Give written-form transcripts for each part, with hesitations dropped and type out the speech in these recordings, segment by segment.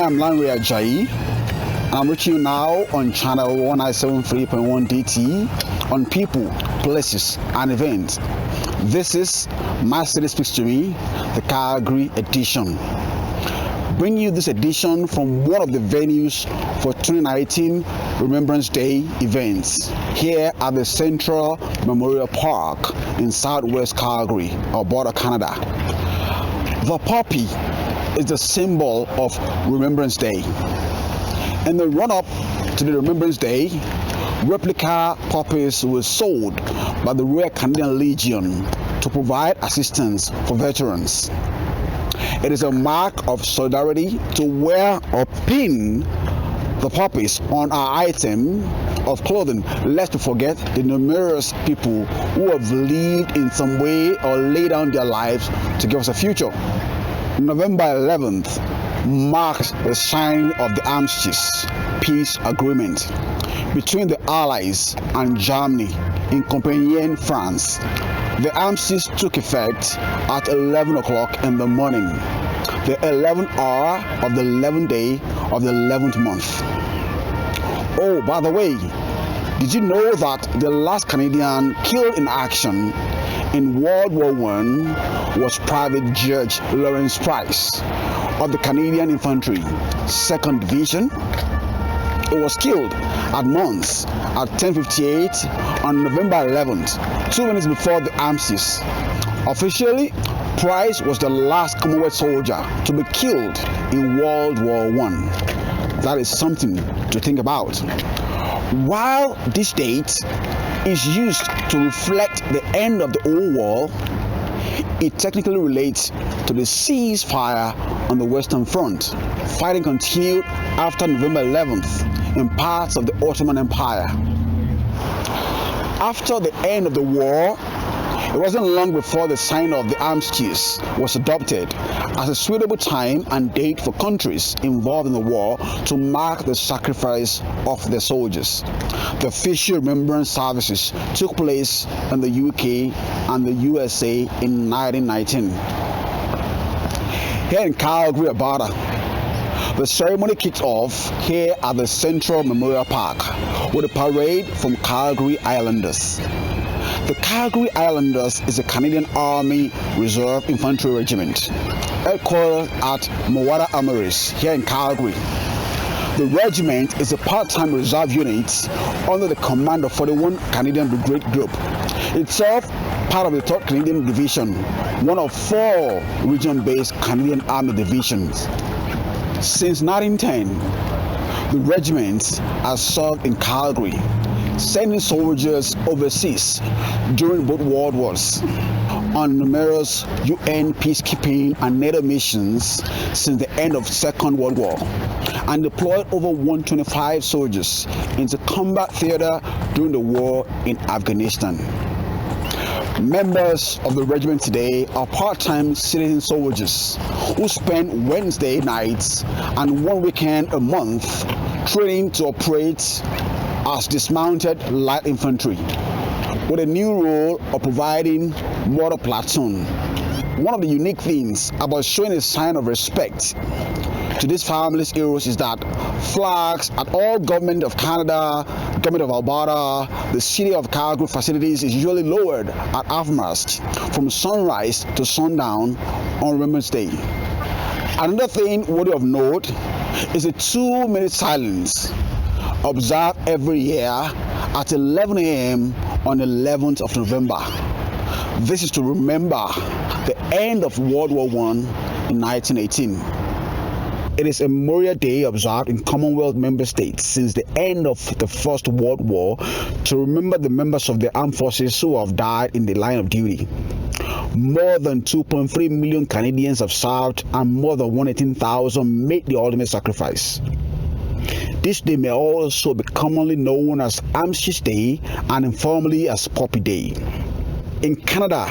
am Lanre Ajayi. I'm reaching you now on channel 1973.1 DT on people, places, and events. This is My City Speaks to Me, the Calgary edition. Bring you this edition from one of the venues for 2019 Remembrance Day events here at the Central Memorial Park in Southwest Calgary, Alberta, Canada. The poppy is the symbol of Remembrance Day. In the run-up to the Remembrance Day, replica poppies were sold by the Royal Canadian Legion to provide assistance for veterans. It is a mark of solidarity to wear or pin the poppies on our item of clothing, lest we forget the numerous people who have lived in some way or laid down their lives to give us a future. November 11th marks the signing of the Armistice peace agreement between the Allies and Germany in Compiègne, France. The armistice took effect at 11 o'clock in the morning, the 11th hour of the 11th day of the 11th month. Oh, by the way, did you know that the last Canadian killed in action in World War I was Private Judge Lawrence Price of the Canadian Infantry, 2nd Division? He was killed at Mons at 10:58 on November 11th, 2 minutes before the armistice. Officially, Price was the last Commonwealth soldier to be killed in World War I. That is something to think about. While this date is used to reflect the end of the old war, it technically relates to the ceasefire on the Western Front. Fighting continued after November 11th in parts of the Ottoman Empire. After the end of the war, it wasn't long before the signing of the Armistice was adopted as a suitable time and date for countries involved in the war to mark the sacrifice of their soldiers. The official remembrance services took place in the UK and the USA in 1919. Here in Calgary, Alberta, the ceremony kicked off here at the Central Memorial Park with a parade from Calgary Islanders. The Calgary Islanders is a Canadian Army Reserve Infantry Regiment, headquartered at Armistice here in Calgary. The regiment is a part-time reserve unit under the command of 41 Canadian Brigade Group, itself part of the 3rd Canadian Division, one of 4 region-based Canadian Army divisions. Since 1910, the regiment has served in Calgary, sending soldiers overseas during both world wars on numerous UN peacekeeping and NATO missions since the end of the Second World War, and deployed over 125 soldiers into combat theater during the war in Afghanistan. Members of the regiment today are part-time citizen soldiers who spend Wednesday nights and 1 weekend a month training to operate as dismounted light infantry, with a new role of providing mortar platoon. One of the unique things about showing a sign of respect to these families' heroes is that flags at all Government of Canada, Government of Alberta, the City of Calgary facilities is usually lowered at half-mast from sunrise to sundown on Remembrance Day. Another thing worthy of note is a 2-minute silence observed every year at 11 a.m. on the 11th of November. This is to remember the end of World War I in 1918. It is a Memorial Day observed in Commonwealth member states since the end of the First World War to remember the members of the armed forces who have died in the line of duty. More than 2.3 million Canadians have served and more than 118,000 made the ultimate sacrifice. This day may also be commonly known as Armistice Day and informally as Poppy Day. In Canada,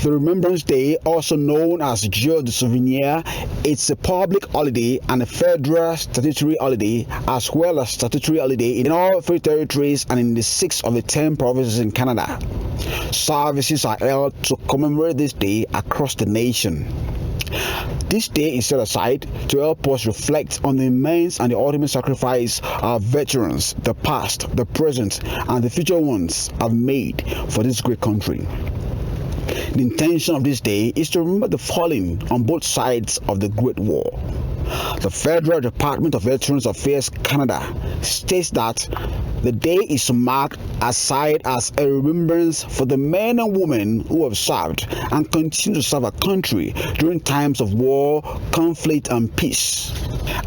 the Remembrance Day, also known as Jour de Souvenir, it's a public holiday and a federal statutory holiday, as well as statutory holiday in all 3 territories and in the 6 of the 10 provinces in Canada. Services are held to commemorate this day across the nation. This day is set aside to help us reflect on the immense and the ultimate sacrifice our veterans, the past, the present, and the future ones have made for this great country. The intention of this day is to remember the fallen on both sides of the Great War. The Federal Department of Veterans Affairs Canada states that the day is marked aside as a remembrance for the men and women who have served and continue to serve our country during times of war, conflict, and peace.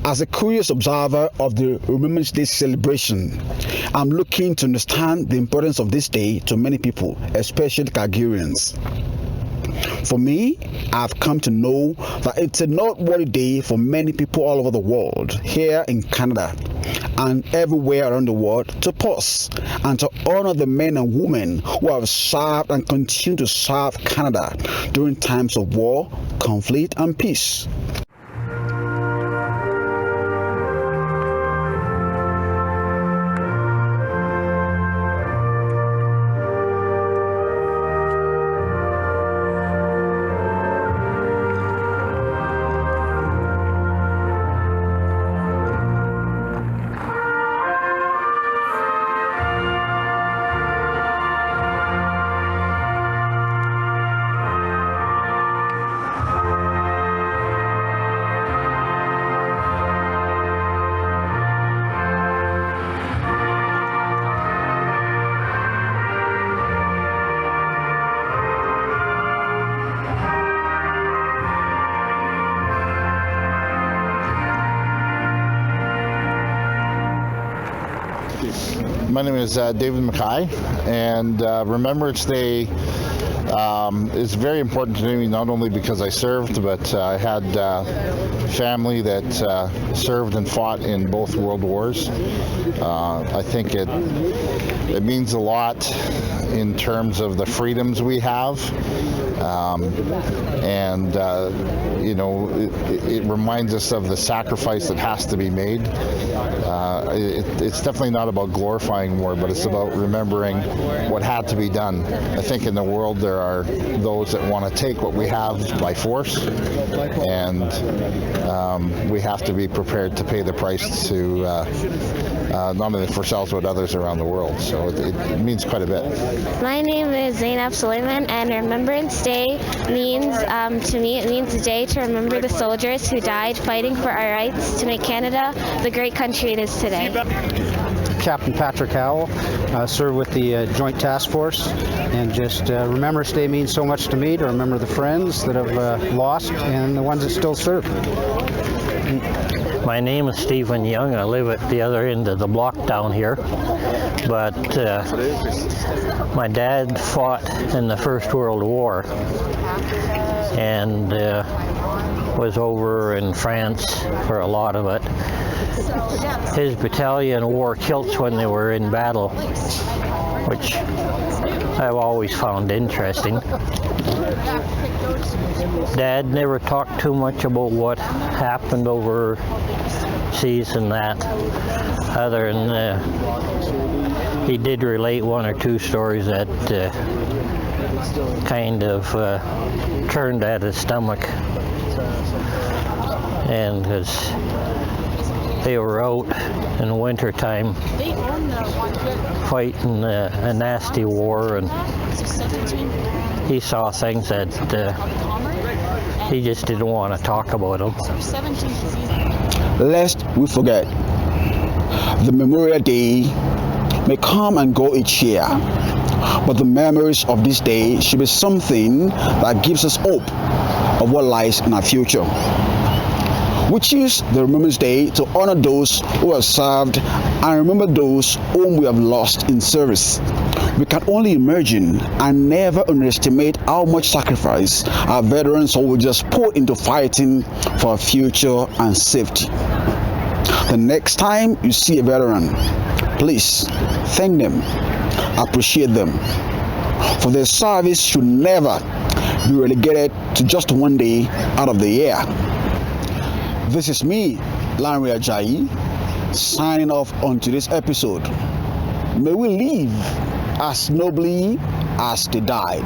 As a curious observer of the Remembrance Day celebration, I'm looking to understand the importance of this day to many people, especially Calgarians. For me, I've come to know that it's a noteworthy day for many people all over the world, here in Canada and everywhere around the world, to pause and to honor the men and women who have served and continue to serve Canada during times of war, conflict, and peace. My name is David Mackay, and Remembrance Day is very important to me, not only because I served, but I had family that served and fought in both World Wars. I think it means a lot in terms of the freedoms we have, and it reminds us of the sacrifice that has to be made. It's definitely not about glorifying war, but it's about remembering what had to be done. I think in the world there are those that want to take what we have by force, and we have to be prepared to pay the price to not only for ourselves but others around the world. So it means quite a bit. My name is Zainab Suleiman, and Remembrance Day means, to me, it means a day to remember the soldiers who died fighting for our rights to make Canada the great country it is today. Captain Patrick Howell, served with the Joint Task Force, and just Remembrance Day means so much to me, to remember the friends that have lost and the ones that still serve. My name is Stephen Young. I live at the other end of the block down here, but my dad fought in the First World War and was over in France for a lot of it. His battalion wore kilts when they were in battle, which I've always found interesting. Dad never talked too much about what happened overseas and that, other than he did relate one or two stories that kind of turned at his stomach, and because they were out in the winter time fighting a nasty war, and he saw things that he just didn't want to talk about them. Lest we forget, the Memorial Day may come and go each year, but the memories of this day should be something that gives us hope of what lies in our future. We choose the Remembrance Day to honor those who have served and remember those whom we have lost in service. We can only imagine and never underestimate how much sacrifice our veteran soldiers put into fighting for our future and safety. The next time you see a veteran, please thank them, appreciate them, for their service should never be relegated to just one day out of the year. This is me, Lanre Ajayi, signing off on today's episode. May we live as nobly as they died.